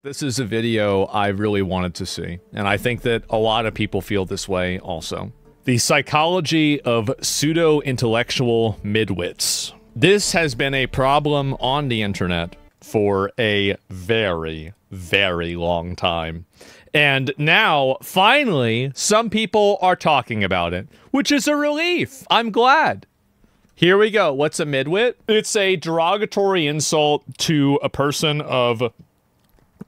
This is a video I really wanted to see, and I think that a lot of people feel this way also. The psychology of pseudo-intellectual midwits. This has been a problem on the internet for a very, very long time. And now, finally, some people are talking about it, which is a relief. I'm glad. Here we go. What's a midwit? It's a derogatory insult to a person of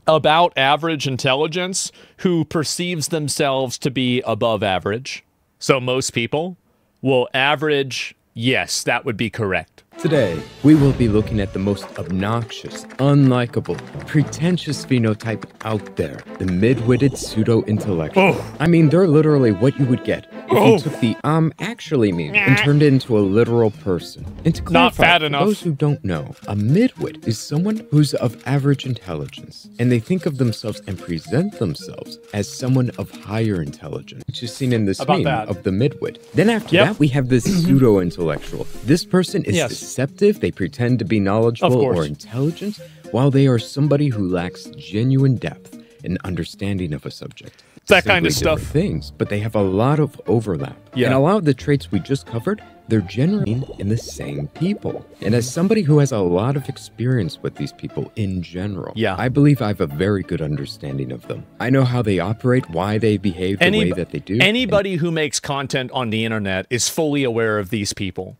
about average intelligence who perceives themselves to be above average. So most people will average, yes, that would be correct. Today, we will be looking at the most obnoxious, unlikable, pretentious phenotype out there, the mid-witted pseudo-intellectual. Oh. I mean, they're literally what you would get if you took the actually meme and turned it into a literal person. And to clarify, Not fat enough. For those who don't know, a midwit is someone who's of average intelligence, and they think of themselves and present themselves as someone of higher intelligence, which is seen in this meme of the midwit. Then after that, we have this pseudo-intellectual. This person is deceptive, they pretend to be knowledgeable or intelligent, while they are somebody who lacks genuine depth and understanding of a subject. That kind of stuff. Things, but they have a lot of overlap. And a lot of the traits we just covered, they're generally in the same people. And as somebody who has a lot of experience with these people in general, I believe I have a very good understanding of them. I know how they operate, why they behave the way that they do. Anybody who makes content on the internet is fully aware of these people.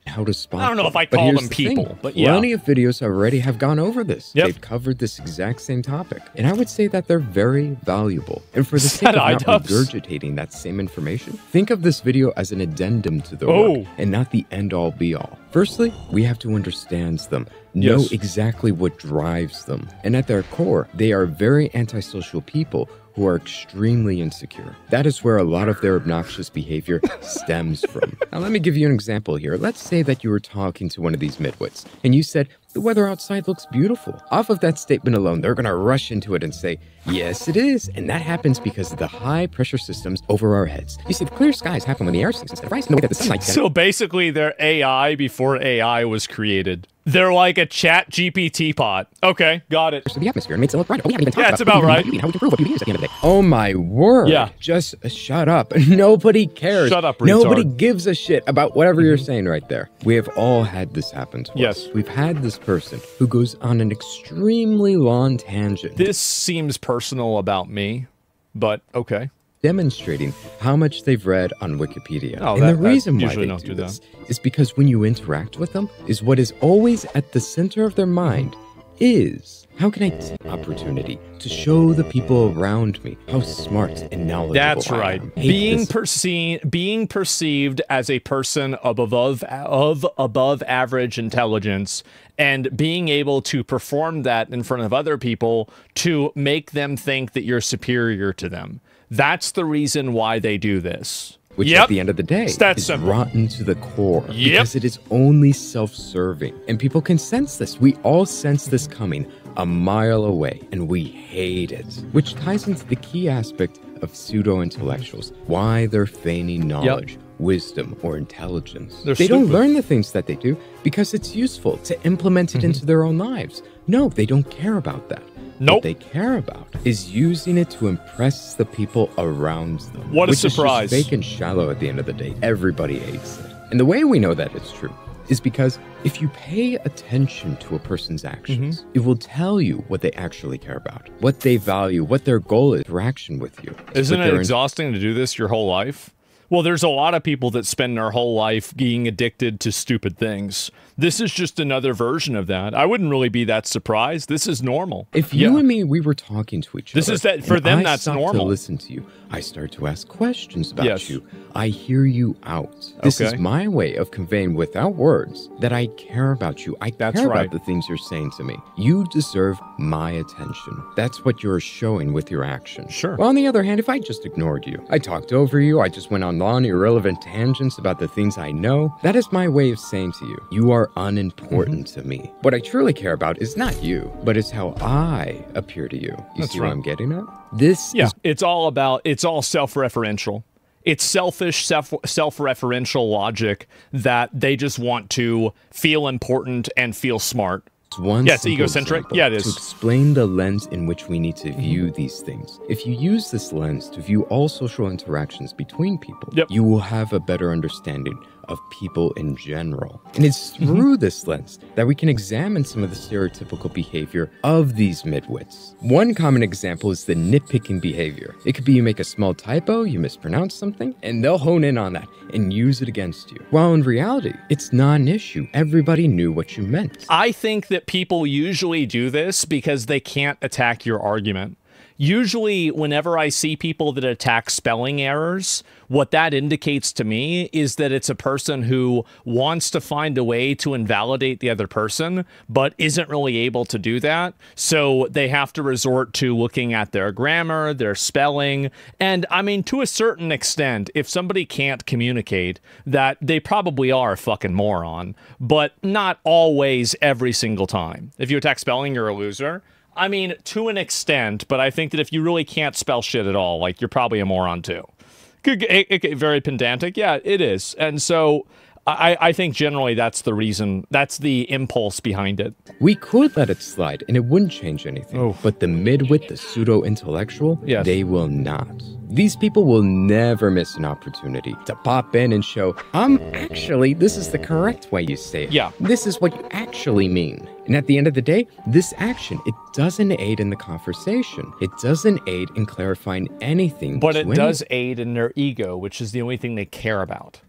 How to spot I don't know if I call them people, but plenty of videos already have gone over this. They've covered this exact same topic, and I would say that they're very valuable. And for the sake of not regurgitating that same information, think of this video as an addendum to the work, and not the end-all be-all. Firstly, we have to understand them, know exactly what drives them, and at their core, they are very antisocial people who are extremely insecure. That is where a lot of their obnoxious behavior stems from. Now, let me give you an example here. Let's say that you were talking to one of these midwits, and you said, "The weather outside looks beautiful." Off of that statement alone, they're gonna rush into it and say, "Yes, it is." And that happens because of the high pressure systems over our heads. You see, the clear skies happen when the air sinks instead of rising the way that the sunlight does. So basically, they're AI before AI was created. They're like a chat GPT pot. Okay, got it. So the atmosphere makes it look brighter. We haven't even talked that's about right. How we can prove what beauty is at the end of the day. Oh my word. Yeah. Just shut up. Nobody cares. Shut up, retard. Nobody gives a shit about whatever you're saying right there. We have all had this happen to us. We've had this person who goes on an extremely long tangent. This seems personal about me, but okay. Demonstrating how much they've read on Wikipedia. Oh, and the reason why they do this is because when you interact with them, is what is always at the center of their mind is, how can I take opportunity to show the people around me how smart and knowledgeable That's right. I am. Being perceived as a person of above average intelligence and being able to perform that in front of other people to make them think that you're superior to them. That's the reason why they do this. Which at the end of the day is simple. rotten to the core because it is only self-serving. And people can sense this. We all sense this coming a mile away, and we hate it. Which ties into the key aspect of pseudo-intellectuals, why they're feigning knowledge, wisdom, or intelligence. They don't learn the things that they do because it's useful to implement it into their own lives. No, they don't care about that. What they care about is using it to impress the people around them. What a surprise. Which is just fake and shallow at the end of the day. Everybody hates it. And the way we know that it's true is because if you pay attention to a person's actions, it will tell you what they actually care about, what they value, what their goal is, interaction with you. Isn't it exhausting to do this your whole life? Well, there's a lot of people that spend their whole life being addicted to stupid things. This is just another version of that. I wouldn't really be that surprised. This is normal. If you and me, we were talking to each other. This is that for them. That's normal. To listen to you, I start to ask questions about you. I hear you out. This is my way of conveying without words that I care about you. I care about the things you're saying to me. You deserve my attention. That's what you're showing with your actions. Sure. Well, on the other hand, if I just ignored you, I talked over you, I just went on long, irrelevant tangents about the things I know, that is my way of saying to you, you are unimportant to me. What I truly care about is not you, but it's how I appear to you. You see what I'm getting at? This is... it's all self-referential. It's selfish, self-referential logic that they just want to feel important and feel smart. one it's egocentric. Yeah, it is. To explain the lens in which we need to view these things. If you use this lens to view all social interactions between people, you will have a better understanding of people in general. And it's through this lens that we can examine some of the stereotypical behavior of these midwits. One common example is the nitpicking behavior. It could be you make a small typo, you mispronounce something, and they'll hone in on that and use it against you. While in reality, it's not an issue. Everybody knew what you meant. I think that people usually do this because they can't attack your argument. Usually, whenever I see people that attack spelling errors, what that indicates to me is that it's a person who wants to find a way to invalidate the other person, but isn't really able to do that. So they have to resort to looking at their grammar, their spelling. And I mean, to a certain extent, if somebody can't communicate, that they probably are a fucking moron, but not always every single time. If you attack spelling, you're a loser. I mean, to an extent, but I think that if you really can't spell shit at all, like, you're probably a moron too. Very pedantic. Yeah, it is. And so I think generally that's the reason, that's the impulse behind it. We could let it slide and it wouldn't change anything. But the midwit, the pseudo-intellectual, they will not. These people will never miss an opportunity to pop in and show, actually, this is the correct way you say it. Yeah. This is what you actually mean. And at the end of the day, this action, it doesn't aid in the conversation. It doesn't aid in clarifying anything. But it does aid in their ego, which is the only thing they care about.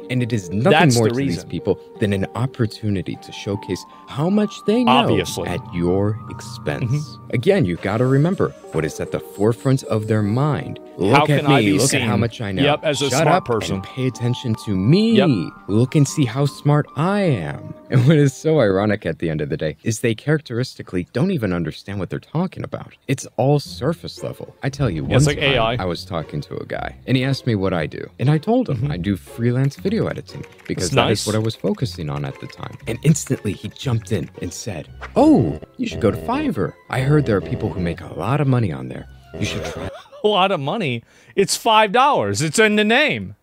And it is nothing more to these people than an opportunity to showcase how much they know at your expense. Again, you've got to remember what is at the forefront of their mind. Look at me, look at how much I know. Yep, as a Shut smart up person. And pay attention to me. Look and see how smart I am. And what is so ironic at the end of the day is they characteristically don't even understand what they're talking about. It's all surface level. I tell you, one time AI. I was talking to a guy and he asked me what I do. And I told him I do freelance video editing because that is what I was focusing on at the time. And instantly he jumped in and said, "Oh, you should go to Fiverr. I heard there are people who make a lot of money on there. You should try." A lot of money? It's $5. It's in the name.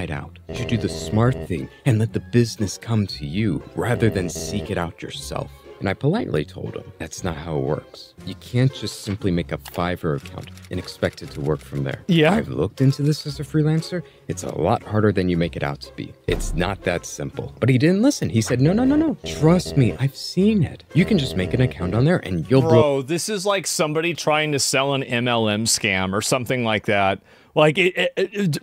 Out. You should do the smart thing and let the business come to you rather than seek it out yourself. And I politely told him that's not how it works. You can't just simply make a Fiverr account and expect it to work from there. Yeah. I've looked into this as a freelancer. It's a lot harder than you make it out to be. It's not that simple. But he didn't listen. He said, no. Trust me, I've seen it. You can just make an account on there and you'll Bro, this is like somebody trying to sell an MLM scam or something like that. Like,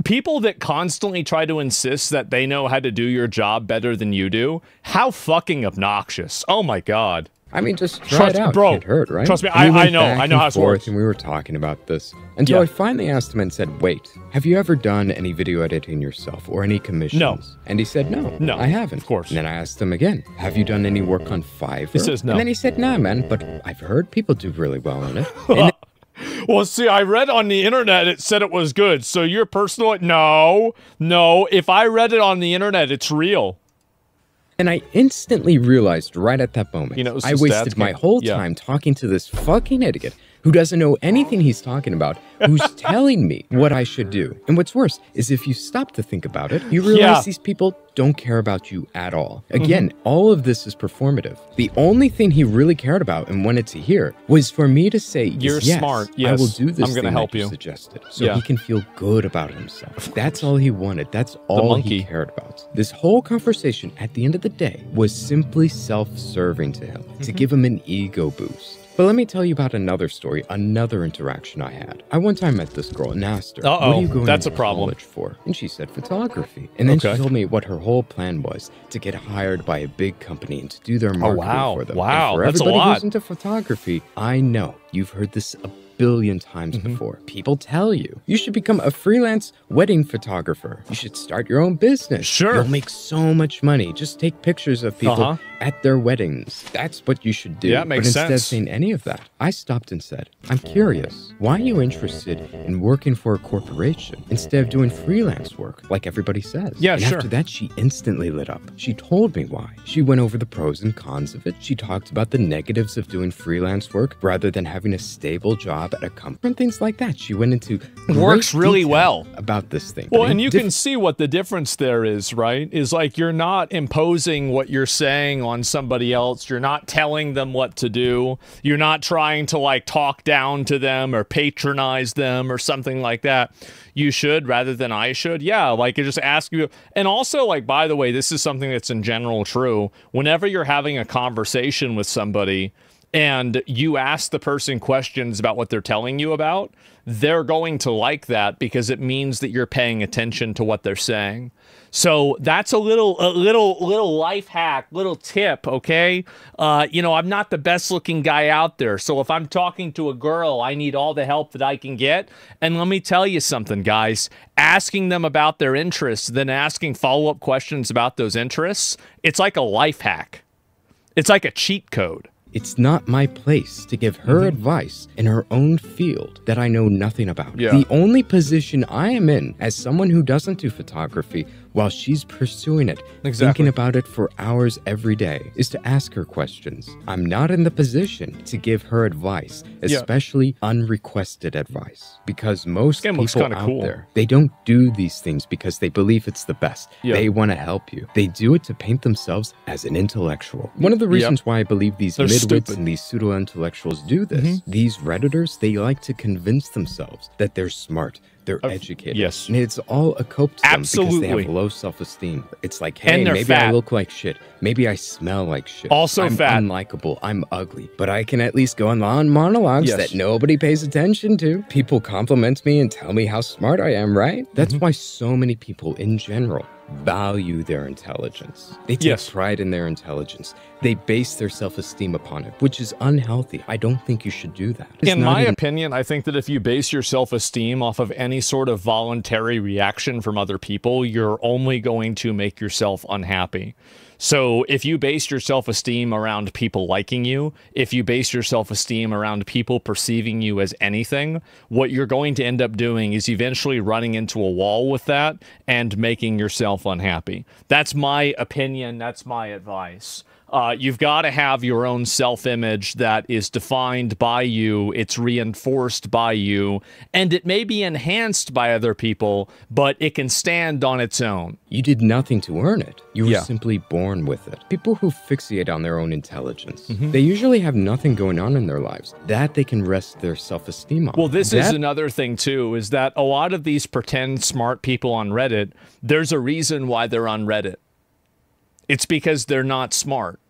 people that constantly try to insist that they know how to do your job better than you do, how fucking obnoxious. Oh my God. I mean, just try it out. Bro, it hurt, right? Trust me, I know how it works. And we were talking about this until I finally asked him and said, "Wait, have you ever done any video editing yourself or any commissions?" No. And he said, No, I haven't. Of course. And then I asked him again, "Have you done any work on Fiverr?" He says no. And then he said, "Nah, man, but I've heard people do really well on it." And well, see, I read on the internet it said it was good. So your personal... No. If I read it on the internet, it's real. And I instantly realized right at that moment, I wasted my whole time talking to this fucking idiot who doesn't know anything he's talking about, who's telling me what I should do. And what's worse is if you stop to think about it, you realize these people don't care about you at all. Again, all of this is performative. The only thing he really cared about and wanted to hear was for me to say, "You're smart. Yes, I will do this I'm going to help you." Suggested, so he can feel good about himself. That's all he wanted. That's all he cared about. This whole conversation at the end of the day was simply self-serving to him, to give him an ego boost. But let me tell you about another story, another interaction I had. I one time met this girl and asked her, "What are you going to college for?" And she said photography. And then she told me what her whole plan was, to get hired by a big company and to do their marketing for them. Wow, and for that's a everybody lot. who's into photography, I know you've heard this a billion times before. People tell you should become a freelance wedding photographer. You should start your own business. Sure. You'll make so much money. Just take pictures of people at their weddings. That's what you should do. Yeah, makes sense. But instead of saying any of that, I stopped and said, "I'm curious. Why are you interested in working for a corporation instead of doing freelance work like everybody says?" Yeah, and after that, she instantly lit up. She told me why. She went over the pros and cons of it. She talked about the negatives of doing freelance work rather than having a stable job at a company and things like that. She went into works really well about this thing. Well, and you can see what the difference there is, right? Is like you're not imposing what you're saying on somebody else. You're not telling them what to do. You're not trying to like talk down to them or patronize them or something like that. You should rather than I should. Yeah, like just ask you. And also, like, by the way, this is something that's in general true. Whenever you're having a conversation with somebody and you ask the person questions about what they're telling you about, they're going to like that because it means that you're paying attention to what they're saying. So that's a little life hack, little tip, okay? You know, I'm not the best looking guy out there. So if I'm talking to a girl, I need all the help that I can get. And let me tell you something, guys. Asking them about their interests, then asking follow-up questions about those interests, it's like a life hack. It's like a cheat code. It's not my place to give her advice in her own field that I know nothing about. Yeah. The only position I am in as someone who doesn't do photography while she's pursuing it, thinking about it for hours every day, is to ask her questions. I'm not in the position to give her advice, especially unrequested advice, because most people out there, they don't do these things because they believe it's the best. They want to help you. They do it to paint themselves as an intellectual. One of the reasons why I believe these midwits and these pseudo-intellectuals do this, these Redditors, they like to convince themselves that they're smart, they're educated. Yes. And it's all a cope to them because they have low self-esteem. It's like, hey, maybe fat. I look like shit. Maybe I smell like shit. Also I'm fat. unlikable. I'm ugly. But I can at least go on long monologues that nobody pays attention to. People compliment me and tell me how smart I am, right? That's why so many people in general value their intelligence. They take pride in their intelligence. They base their self-esteem upon it, which is unhealthy. I don't think you should do that. In my opinion, I think that if you base your self-esteem off of any sort of voluntary reaction from other people, you're only going to make yourself unhappy. So if you base your self-esteem around people liking you, if you base your self-esteem around people perceiving you as anything, what you're going to end up doing is eventually running into a wall with that and making yourself unhappy. That's my opinion. That's my advice. You've got to have your own self-image that is defined by you, it's reinforced by you, and it may be enhanced by other people, but it can stand on its own. You did nothing to earn it. You were simply born with it. People who fixate on their own intelligence, they usually have nothing going on in their lives that they can rest their self-esteem on. Well, this is another thing, too, is that a lot of these pretend smart people on Reddit, there's a reason why they're on Reddit. It's because they're not smart.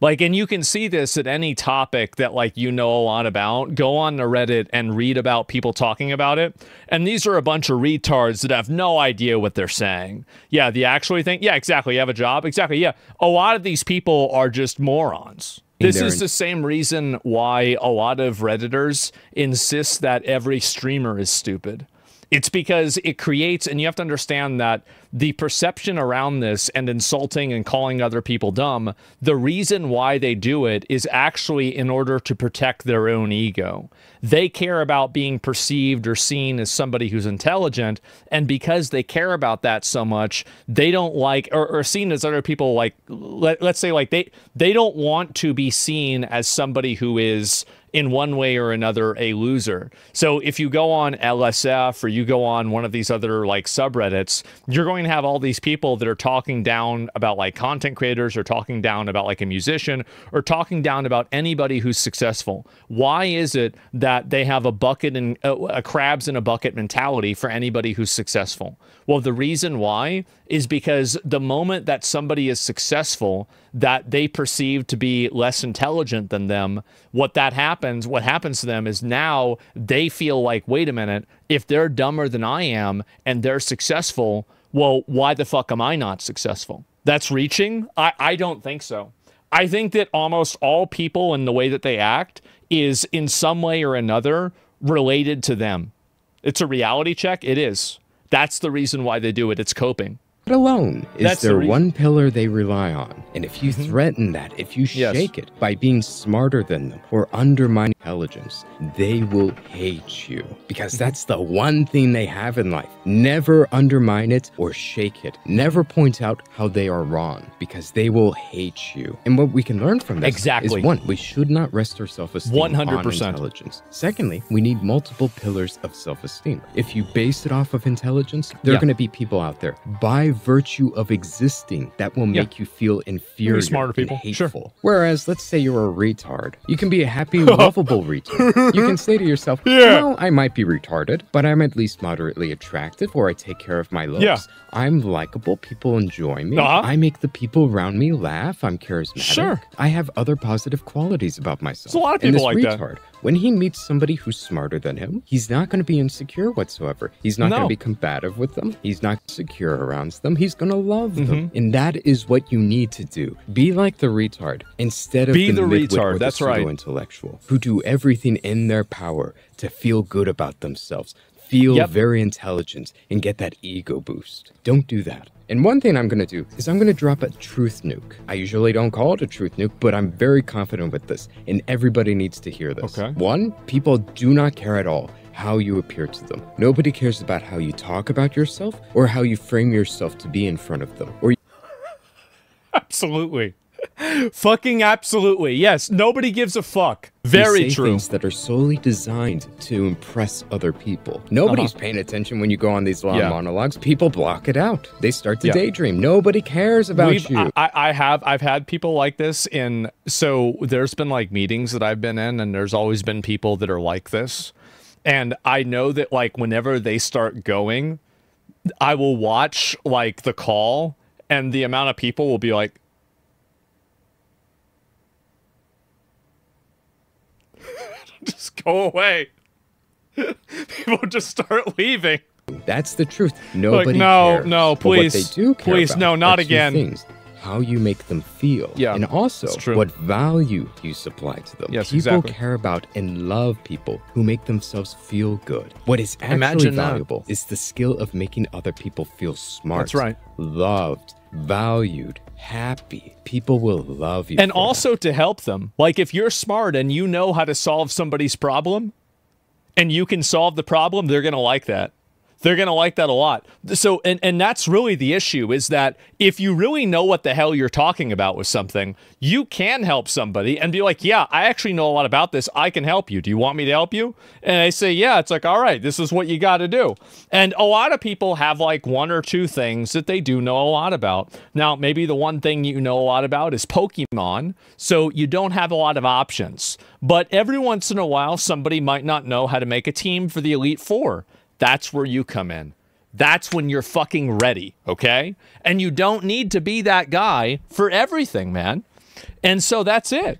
Like, and you can see this at any topic that, like, you know a lot about. Go on to Reddit and read about people talking about it. And these are a bunch of retards that have no idea what they're saying. Yeah, the actually thing. Yeah, exactly. You have a job. Exactly. Yeah. A lot of these people are just morons. This is the same reason why a lot of Redditors insist that every streamer is stupid. It's because it creates, and you have to understand that the perception around this and insulting and calling other people dumb, the reason why they do it is actually in order to protect their own ego. They care about being perceived or seen as somebody who's intelligent, and because they care about that so much, they don't like, or seen as other people, like, let's say, like, they don't want to be seen as somebody who is, in one way or another, a loser. So if you go on LSF or you go on one of these other like subreddits, you're going to have all these people that are talking down about like content creators or talking down about like a musician or talking down about anybody who's successful. Why is it that they have a bucket and a crabs in a bucket mentality for anybody who's successful? Well, the reason why is because the moment that somebody is successful that they perceive to be less intelligent than them, what happens to them is now they feel like, wait a minute, if they're dumber than I am and they're successful, well, why the fuck am I not successful? That's reaching? I don't think so. I think that almost all people and the way that they act is in some way or another related to them. It's a reality check. It is. That's the reason why they do it. It's coping. Alone is their one pillar they rely on. And if you threaten that, if you shake it by being smarter than them or undermining intelligence, they will hate you because that's the one thing they have in life. Never undermine it or shake it. Never point out how they are wrong because they will hate you. And what we can learn from this is, one, we should not rest our self-esteem on intelligence. Secondly, we need multiple pillars of self-esteem. If you base it off of intelligence, there are going to be people out there by virtue of existing that will make you feel inferior smarter people. and hateful. Sure. Whereas, let's say you're a retard. You can be a happy, lovable retard. You can say to yourself, well, I might be retarded, but I'm at least moderately attractive, or I take care of my looks. I'm likable. People enjoy me. I make the people around me laugh. I'm charismatic. I have other positive qualities about myself. There's a lot of people like retard, when he meets somebody who's smarter than him, he's not going to be insecure whatsoever. He's not going to be combative with them. He's not secure around them. He's going to love them. And that is what you need to do. Be like the retard instead of the midwit or the pseudo-intellectual who do everything in their power to feel good about themselves, feel very intelligent, and get that ego boost. Don't do that. And one thing I'm going to do is I'm going to drop a truth nuke. I usually don't call it a truth nuke, but I'm very confident with this, and everybody needs to hear this. One, people do not care at all how you appear to them. Nobody cares about how you talk about yourself or how you frame yourself to be in front of them. Or absolutely. Fucking absolutely. Yes, nobody gives a fuck. Very true. Things that are solely designed to impress other people. Nobody's paying attention when you go on these long monologues. People block it out. They start to daydream. Nobody cares about you. I've had people like this so there's been like meetings that I've been in, and there's always been people that are like this. And I know that like whenever they start going, I will watch like the call, and the amount of people will be like, just go away. People just start leaving. That's the truth. Nobody cares. No, please. But what they do care please, about no, not are two again. Things. How you make them feel. And also what value you supply to them. People care about and love people who make themselves feel good. What is actually valuable is the skill of making other people feel smart. That's right. Loved, valued, happy. People will love you. And also to help them. Like if you're smart and you know how to solve somebody's problem and you can solve the problem, they're going to like that. They're going to like that a lot. So, and that's really the issue, is that if you really know what the hell you're talking about with something, you can help somebody and be like, yeah, I actually know a lot about this. I can help you. Do you want me to help you? And they say, yeah. It's like, all right, this is what you got to do. And a lot of people have like one or two things that they do know a lot about. Now, maybe the one thing you know a lot about is Pokemon. So you don't have a lot of options. But every once in a while, somebody might not know how to make a team for the Elite Four. That's where you come in. That's when you're fucking ready, okay? And you don't need to be that guy for everything, man. And so that's it.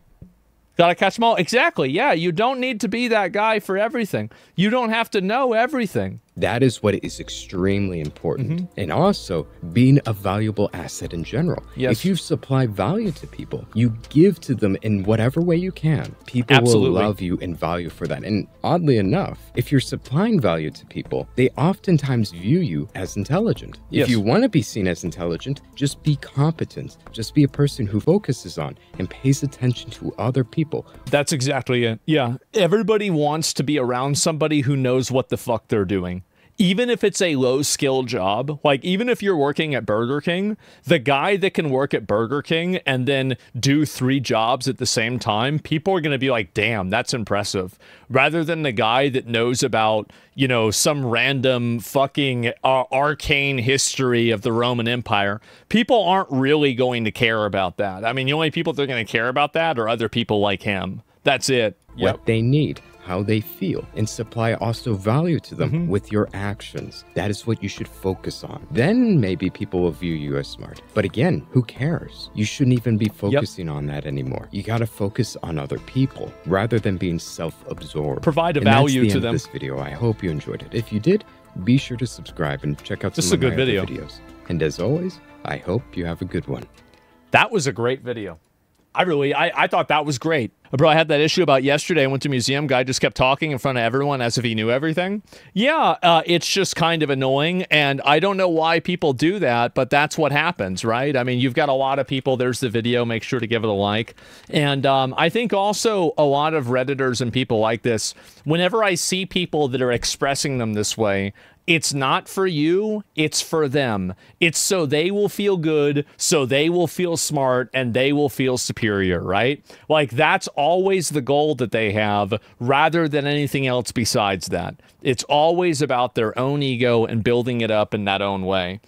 Gotta catch them all. Exactly, yeah. You don't need to be that guy for everything. You don't have to know everything. That is what is extremely important. And also, being a valuable asset in general. If you supply value to people, you give to them in whatever way you can. People will love you and value for that. And oddly enough, if you're supplying value to people, they oftentimes view you as intelligent. If you want to be seen as intelligent, just be competent. Just be a person who focuses on and pays attention to other people. That's exactly it. Yeah. Everybody wants to be around somebody who knows what the fuck they're doing. Even if it's a low-skill job, like even if you're working at Burger King, the guy that can work at Burger King and then do 3 jobs at the same time, people are going to be like, damn, that's impressive. Rather than the guy that knows about, you know, some random fucking arcane history of the Roman Empire. People aren't really going to care about that. I mean, the only people that are going to care about that are other people like him. That's it. What they need, how they feel, and supply also value to them with your actions. That is what you should focus on. Then maybe people will view you as smart. But again, who cares? You shouldn't even be focusing on that anymore. You got to focus on other people rather than being self-absorbed. Provide a value to them. This video. I hope you enjoyed it. If you did, be sure to subscribe and check out some of my other videos. And as always, I hope you have a good one. That was a great video. I thought that was great. Bro, I had that issue about yesterday. I went to a museum. Guy just kept talking in front of everyone as if he knew everything. Yeah, it's just kind of annoying, and I don't know why people do that, but that's what happens, right? I mean, you've got a lot of people. There's the video. Make sure to give it a like. And I think also a lot of Redditors and people like this, whenever I see people that are expressing them this way, it's not for you, it's for them. It's so they will feel good, so they will feel smart, and they will feel superior, right? Like, that's always the goal that they have, rather than anything else besides that. It's always about their own ego and building it up in that own way.